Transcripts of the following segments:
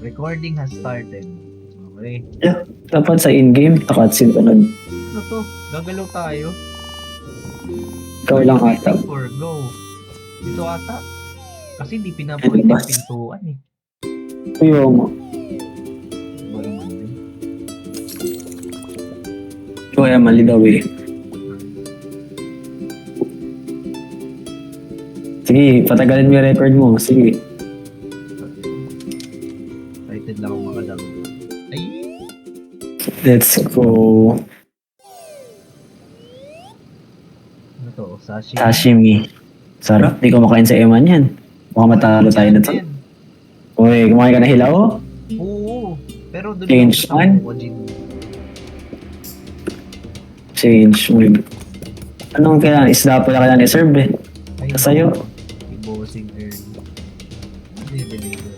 Recording has started. Okay. Yeah, dapat sa in-game, naka-cutscene ka nun. Ano to? Gagalaw tayo. Ikaw lang ata. For go. Dito ata. Kasi hindi pinapoint yung pintuan eh. Kuya mo. Wala man din. Kuya, mali daw eh. Sige, patagalin mo yung record mo. Sige. Excited lang akong makalaro. Ay! Let's go. Ano to? Sashimi? Sashimi. Sarap. Di ko makain sa Eman yan. Mukhang matalo tayo na to. Uy, kumain ka na hilaw? Oo. Pero doon Change ako sa man? Ojin. Change mo. Anong kailangan? Isda pala kailangan i-serve eh. Ay, Sa'yo? Ibosing early. Hindi deliver.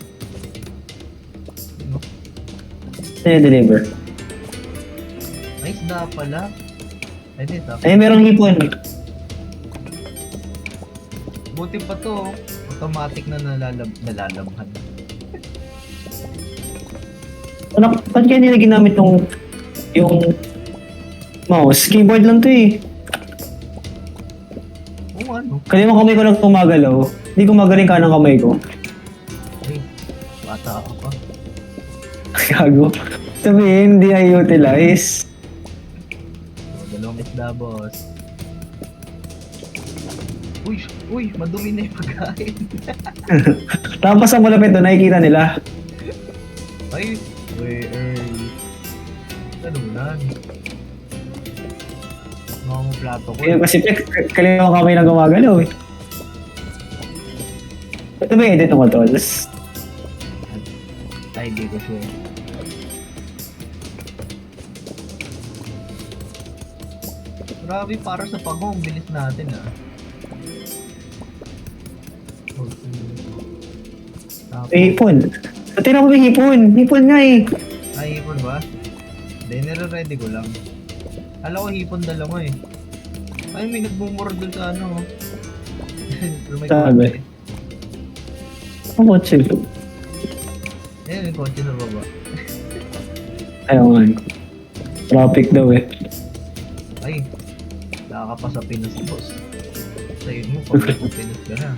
Ano? Sa'yo deliver. Ay, isda pala. Ay, dito. Ay, merong hipon. Buti pa to. Automatic na nalalabhan. Ba't kaya nila ginamit yung mouse? Keyboard lang to eh. Oo, ano? Kasi yung kamay ko lang tumagalaw. Hindi ko magaling ka ng kamay ko. Ay, bata ako pa. Gago. Sabihin, hindi i-utilize. So, dalawang isda, boss. Uy, madumi na yung pagkain. Tapos sa malapit doon, nakikita nila. Ay, way early. Ganun lang. Mga mo plato ko. Kaya kasi kaliwa kamay na gumagalaw eh. Ito ba yung edit mo, tolls? Ay, hindi ko sure. Grabe, para sa pagong, bilis natin ah. Tapos, Hipon. Tira mo ba yung hipon? Hipon nga eh. ay, hipon ba? Hindi, nire-ready ko lang. Alam ko hipon dalawa eh. Ay, may nagmumura dun sa ano. Pero may Sabi. kotse. Ang kotse. Ayun, yung kotse na baba. Ayaw nga. Traffic daw eh. Ay, nakaka pa sa Pinas, boss. Sa'yo mo, pag sa Pinas ka na.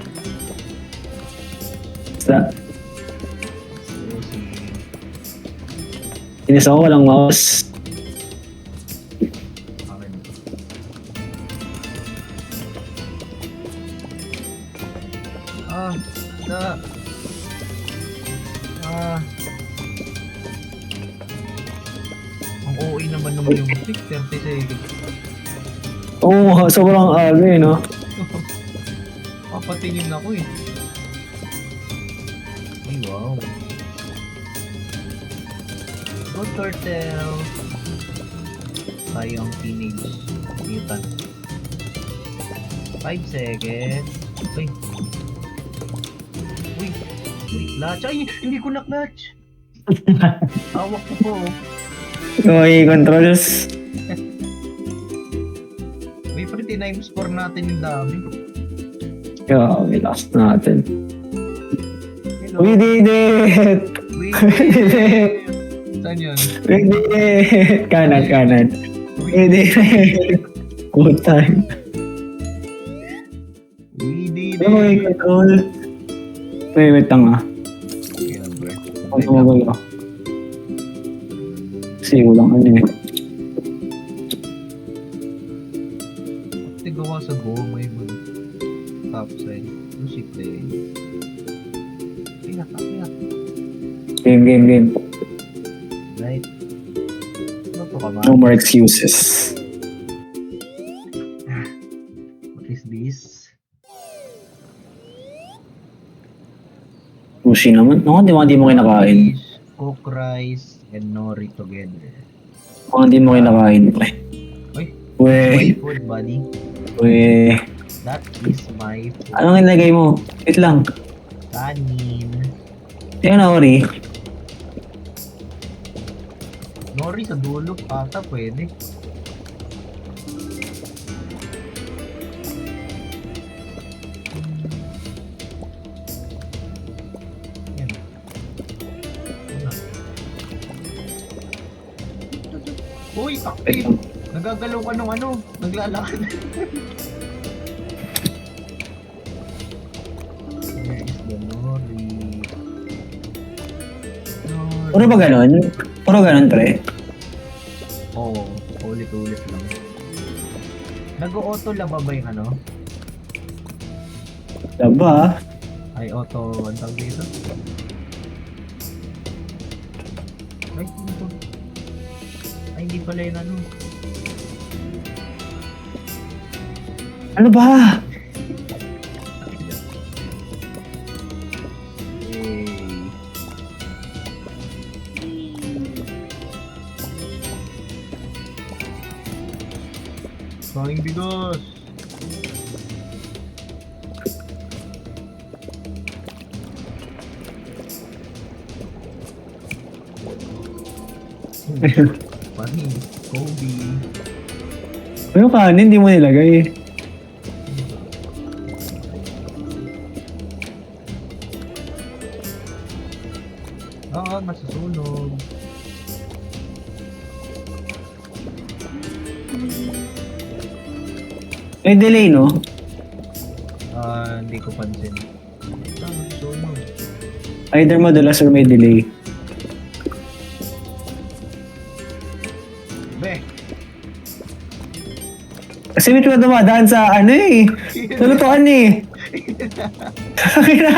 Sa, So, si... inis ako walang mouse. Akin. Ah, na... Ah... Ang OA naman yung music, 30 seconds. Oo, sobrang aga eh, no? Papatingin ako eh. Ay, wow. Good turtle. Tayo ang teenage mutant. 5 seconds. Uy. Uy. Uy, clutch. Ay, hindi ko na-clutch. Hawak ko po. Okay, controls. Uy, pretty times score natin yung dami. Yeah, we lost natin. Hello. We did it! We We did it! Saan yun? We did it! Kanan. We did it! Good time. We did Ano yung it. control? Wait lang ah. Yeah, bro. Ang tumagay ko. Kasi walang ano eh. Pati gawa sa Go, may mga top side. Music play. Piyak. Game. Right? Ano to ka, No man? more excuses. What is this? Sushi naman. No, di mo kinakain. Fish, cook rice, and nori together. Mga hindi mo kinakain, pre. Uy, my Weh. food, buddy. Weh. That is my food. Anong nilagay mo? Wait lang. Kanin. Tingnan na, Ori. Nori sa dulo, ata pwede. Uy, Wait active! lang. Nagagalaw ka nung ano, naglalakad. Where is the Nori? Nori. Puro ba ganun? Puro ganun, pre? Oo, ulit-ulit lang. Nag-auto laba ba yung ano? Laba. Ay, auto, ang tawag dito? Ay, ano to? Ay, hindi pala yun ano. Ano ba? Yay. Saing bigas! Pani, Kobe. Yung kanin, hindi mo nilagay. Masusunog. May delay, no? Hindi ko pansin. Masusunog. Either madalas or may delay. Be! Kasi medyo dumadaan sa ano eh. Sa lutuan eh. Sakina.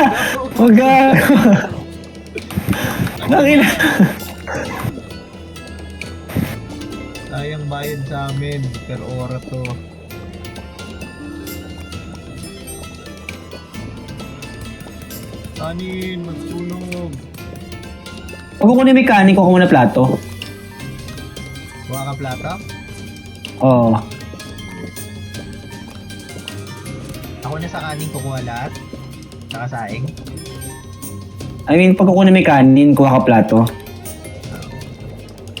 Huwag ka. Sakina. Sayang bayad sa amin per ora to. Kanin, magsunog. Pag kukunin may kanin, kukuha muna plato. Kuha ka plata? Oo. Ako na sa kanin kukuha lahat. Saka saing. I mean, pag kukunin may kanin, kuha ka plato.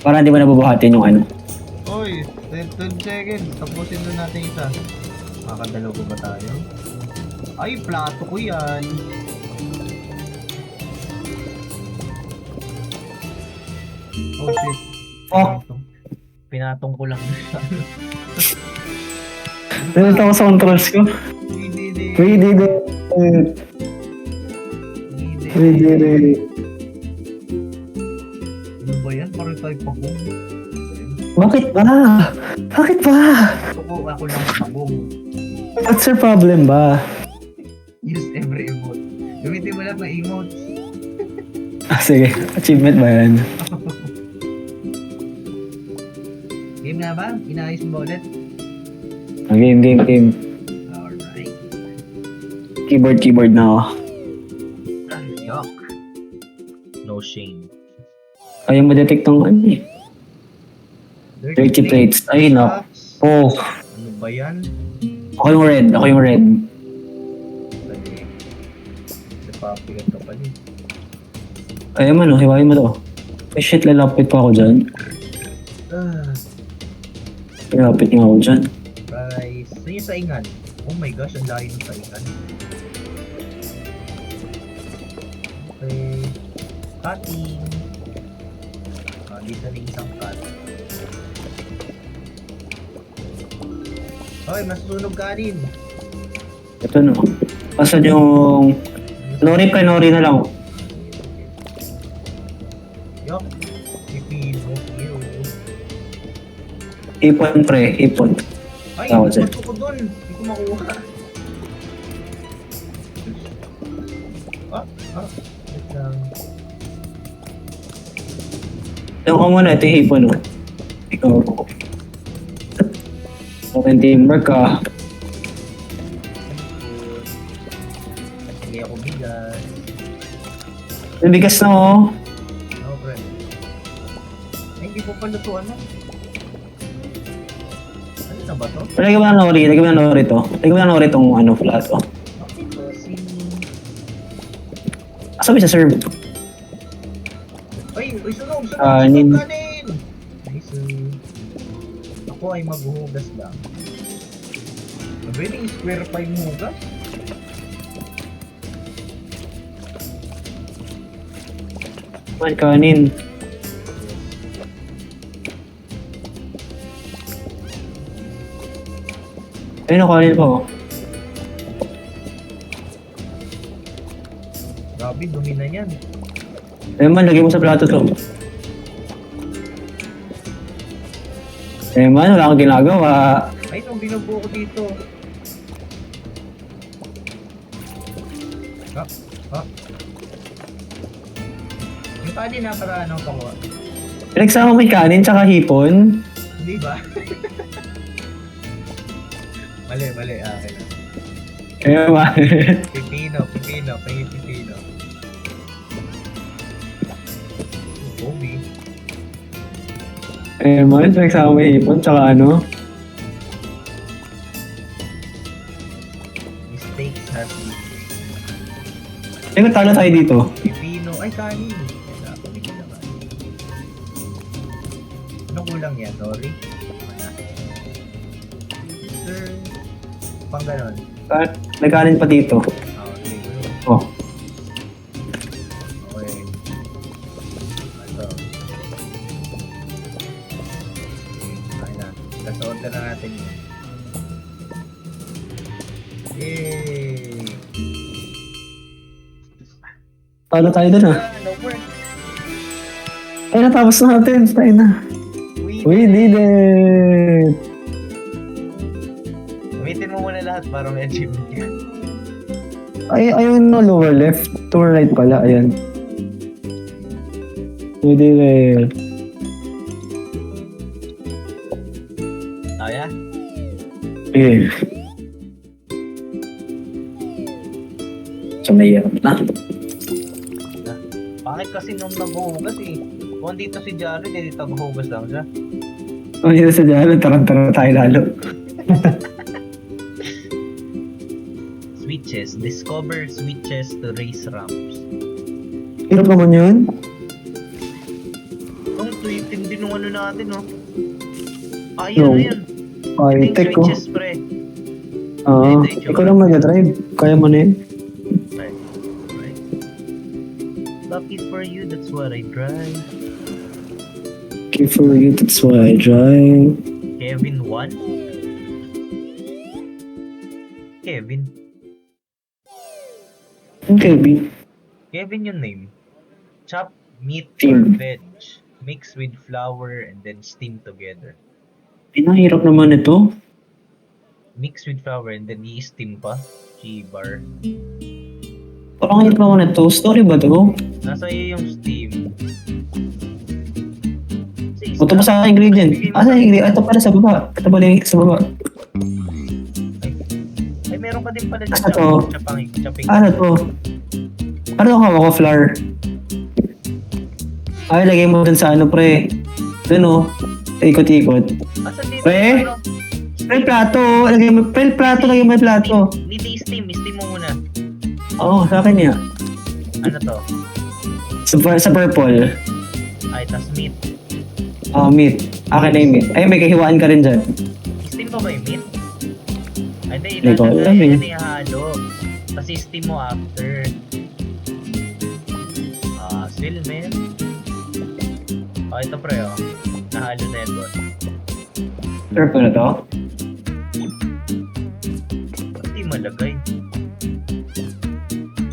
Para hindi mo nabubuhatin yung ano. Oy, 12 seconds. Tapusin na natin isa. Makakadalaw ko ba tayo? Ay, plato ko yan. Oh shit. Oh. Pinatong ko lang. Nalito ako sa controls ko. Hindi. We did it. We did it. Ano ba yan? Parang tayo pagong. Bakit ba? Bakit ba? Tuko ako ng pagong. What's your problem ba? Use every emote. Gamitin mo lang ng emotes. Sige, achievement ba yan? Game na ba? Inaayos mo ba ulit? Game. Alright. Keyboard na ako. Yuck. No shame. Kaya mo detect ng ano eh. Dirty plates. Ay, no. Oh, Ano ba yan? ako yung red. Dali. Napapigat ka pa din. Kaya man, hiwain mo to. Ay shit, lalapit pa ako dyan. Lalapit nga ako dyan. Rice. Saan yung saingan? Oh my gosh, ang layo ng saingan. Okay. Cutting. Dito na isang cut. Hoy, masusunog kanin. Ito no. Kasan yung... Nori na lang. Yup. Pipino. Ew. Ipon pre, ipon. Ay, Tawad sa'yo. bato ko dun. Hindi ko makuha. Wait lang. Ito ko muna, ito yung ipon no. Ikaw. Okay, teamwork ka. Hindi ako bigas. Nabigas na oh. No, pre. Ay, hindi ko pa lutuan na. Ano na ba to? Lagyan mo na nori to. Lagyan mo na nori tong ano, plato. Okay, so si... Sabi sa serve. Ay, sunog! Kanin. Kanin! Nice. Ako ay maghuhugas lang. Pwedeng square pa yung hugas? Man, kanin. Ayun, nakuhanin ko. Grabe, dumi na yan. Ayun man, lagay mo sa plato to. Ayun man, wala akong ginagawa. Ay, nung binubuo ko dito. Ah. Yung kanin na para ano pa ko. Pinagsama mo yung kanin tsaka hipon. Hindi ba? mali. Okay na. Ayun man. Pipino. Pahingin pipino. Gobi. Ayun man, pinagsama mo yung hipon tsaka ano. Mistakes has been. Ayun, talo tayo dito. Pipino. Ay, kanin. Wala, pamigil na kanin. Anong kulang yan, Dory? Wala. Sir. Pang ganon. At may kanin pa dito. Okay. Oh. Okay. Ito. Okay na. Kasuot na natin yun. Yay! Talo tayo dun ah. No work. Ay, natapos na natin. Tayo na. We did it! Gamitin mo muna lahat para may achievement yan. Ay, ayun no, lower left. Lower right pala, ayan. We did it. Kaya? Okay. So, may na. Bakit kasi nung naghuhugas eh? Kung dito si Jared, eh, dito naghuhugas lang siya. Oh, dito sa dyan, tarantara tayo lalo. Switches. Discover switches to raise ramps. Hirap naman yun. Ang tweeting din nung ano natin, no? No. Ayun. Ay, Yung tech ko. switches, pre. Ikaw lang mag-drive. Kaya mo na yun. Right. Lucky for you, that's what I drive. Okay for you, that's why I drive. Kevin 1? Kevin? Okay, B. Kevin yung name. Chop meat or Steam. veg. Mix with flour and then steam together. Pinahirap naman ito. Mix with flour and then i-steam pa. G-bar. Parang hirap naman ito. Story ba ito? Nasa iyo yung steam. Buto mo sa ingredient. Sa ingredient? Ito pala sa baba. Ito pala yung sa baba. Ay, meron ka din pala Ano to? chopping. Ano to? Ano ang hawak ko, flour? Ay, lagay mo dun sa ano, pre. Dun o. Ikot-ikot. Asan dito? Pre? Ano? Pre, plato. Lagay mo, pre, plato. Lagay mo yung plato. Hindi steam. I-steam mo muna. Oo, sa akin niya. Ano to? Sa purple. Ay, tas meat. Meat. Akin na yung meat. Ay, may kahiwaan ka rin dyan. Steam pa ba yung meat? Ay, Hindi ko alam ilalagay eh. yan ihalo. Tapos steam mo after. Swill, man. Ito pre, oh. Nahalo na yan, boss. Purple na to? Hindi malagay.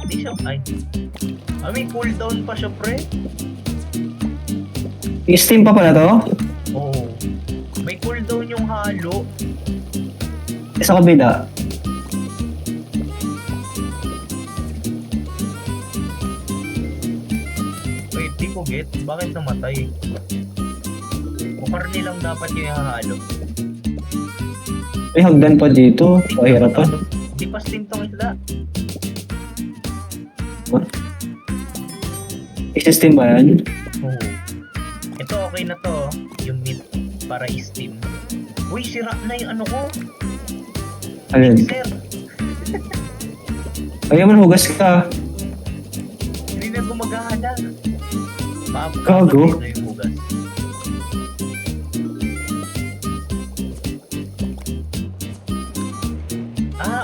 Hindi siya, ay. May cooldown pa siya, pre. I-steam pa pala to? Oo. May cooldown yung halo. Sa kabila. Wait, di ko get. Bakit namatay? Kukarni lang dapat yung ihahalo. May hagdan pa dito. Pahirap pa. Di pa steam tong isda. I-steam ba yan? Oo. Ito okay na to. Yung meat para i-steam. Uy, sira na yung ano ko. Alin? Sir, Ayaw man, hugas ka. hindi na gumagana. Gago. Na yung hugas.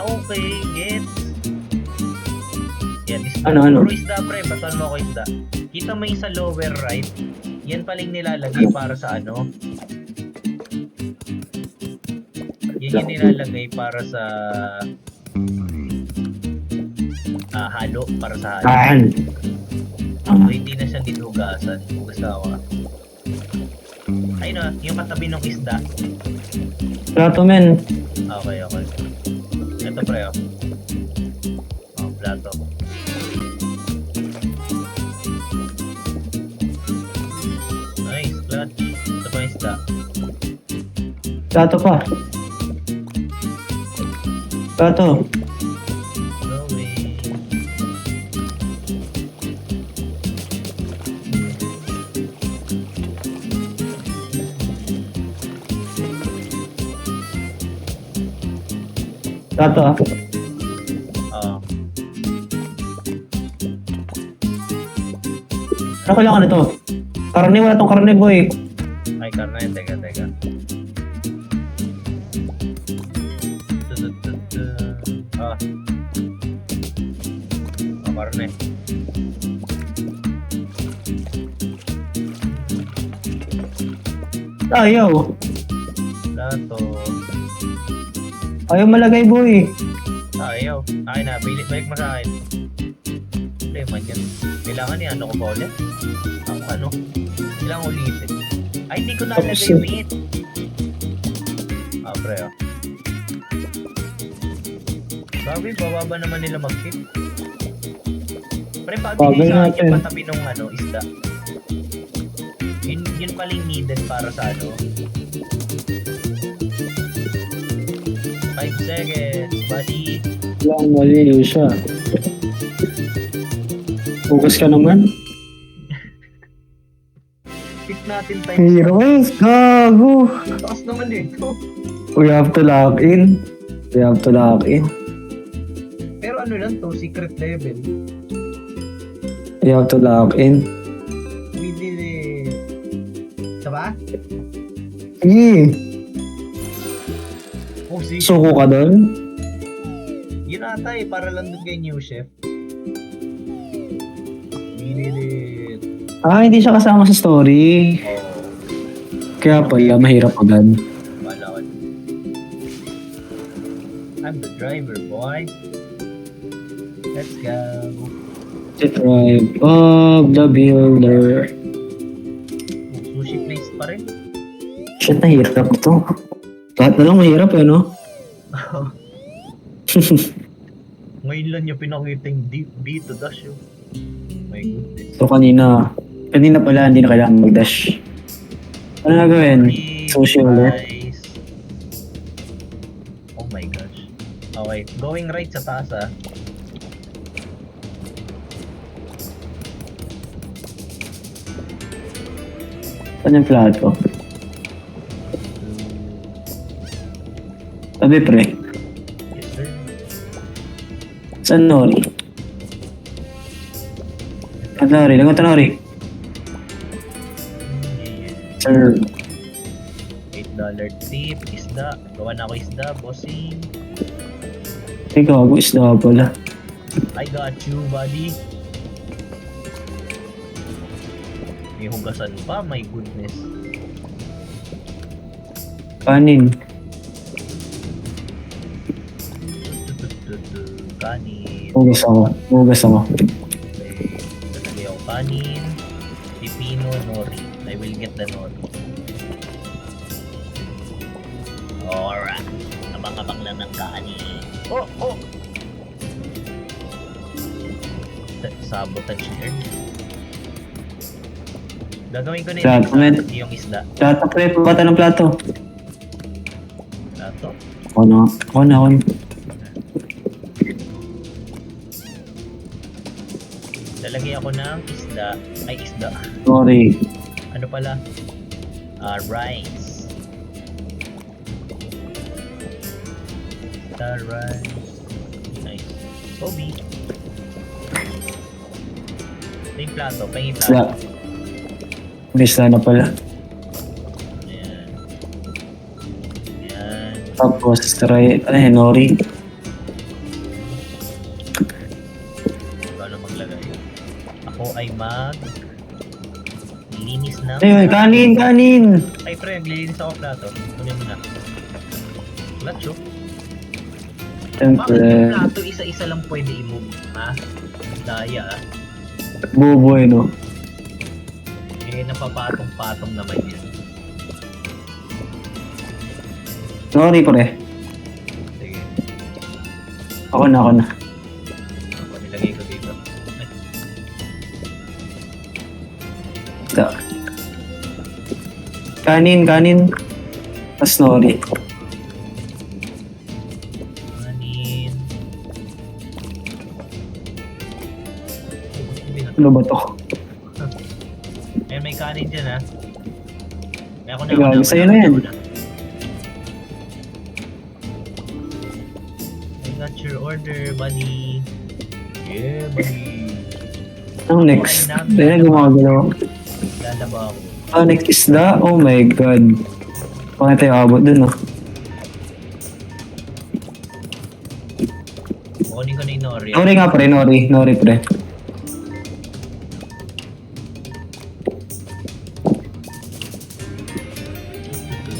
Okay. Gets. Yan, isda. Ano? Puro isda, pre. Batuan mo ako isda. Kita mo yung sa lower right. Yan paling nilalagay para sa ano. Yan yung nilalagay para sa halo, para sa halo. Tahan. So, hindi na siya dinugasan. Basta ako. Ayun na, yung katabi ng isda. Plato, men. Okay. Ito pre, oh. Oh, plato. Nice, clutch. Ito pa yung isda. Plato pa. Plato. Going. Plato, ah. Oh, Ano kailangan nito? Karne, wala tong karne, boy. ay karna yun. Teka. Ah. Oh, karne. Ayaw. Plato. Ayaw malagay, boy. Ayaw. Akin na, balik mo sa akin. Problema dyan. Kailangan ni ano ko ba ulit? Ano? Kailangan ulitin. Ay, hindi ko nalagay Oops. yung meat. Pre, oh. Grabe, bababa naman nila mag-tip. Pre, Bagal pabili sa akin natin. yung patabi ng isda. Yun pala yung needed para sa 5 seconds, buddy. Walang mali siya. Focus ka naman. Pick natin time. Heroes, gago. Taas naman dito. We have to lock in. Pero ano lang to, secret level. We have to lock in. We did it. Saba? Sige. Oh, si Suko ka doon? yun ata para lang dun kay new chef. We did it. Hindi siya kasama sa story. Oh, Kaya pala, mahirap agad. wala ko. I'm the driver, boy. Let's go. The tribe of the builder. Oh, sushi place pa rin. Shit, nahirap ito. Lahat na lang mahirap eh, no? Ngayon lang niya pinakita yung B to dash yun. My goodness. So kanina pala hindi na kailangan mag-dash. Ano na gawin? Sushi ulit? Guys. Oh my gosh. Okay, going right sa taas ah. Saan yung plato? Sabi pre, Yes sir. saan Nori? Nori, lagot na Nori. Sir, $8 tip, isda. Gawa na ako isda, bossing. ikaw, isda pala. I got you, buddy. May hugasan pa, my goodness. Kanin. Kanin. Hugas ako. Okay. Lalagay ako kanin. Pipino, nori. I will get the nori. Alright. Abang-abang lang ng kanin. Oh! Sabotage yun. Gagawin ko na Plato, men. yung isda. Plato pre, pabata ng plato. Plato. Ako na. Lalagay ako ng isda. Ay, isda. Nori. Ano pala? Rice. Rice. Nice. Kobe. Ito yung plato. Pahingin plato. Isda. Isda na pala. Ayan. Tapos, Nori. Paano maglagay? Ako ay linis na. Ayun, kanin! Ay pre, naglilinis ako plato. Kunin mo na. Clutch, oh. Bakit Siyempre, yung plato isa-isa lang pwede i-move? Ha? Daya, ah. buboy, no? Eh, napapatong-patong naman yan. Sorry, pre. Sige, Ako na. ako nilagay ko dito. Ay, Da. Kanin. Tas nori. kanin. Ano ba to? Ayun, may kanin dyan, ha? May ako Ikaw, sa'yo na yan. I got your order, buddy. Yeah, buddy. Ang next. Hindi na gumagalaw. Lalaba ako. Next isda? Oh my god. Bakit tayo abot dun, oh? Kukunin ko na yung nori. Nori nga, pre. Nori, pre.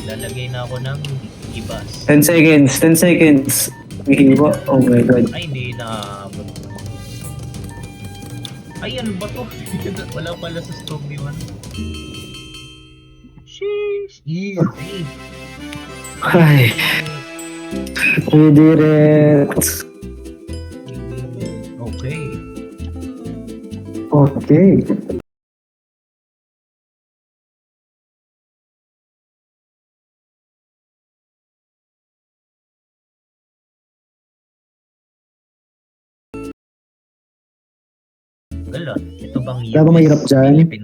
Lalagay na ako ng ibas. 10 seconds. Hihiwa. Oh my god. Ay, hindi na. Ay, ano ba to? Wala pala sa stove ni Juan. Sheesh! Easy! Ay. We did it. Okay. Okay. Galon. Ito bang Wala ba mahirap dyan? Philippine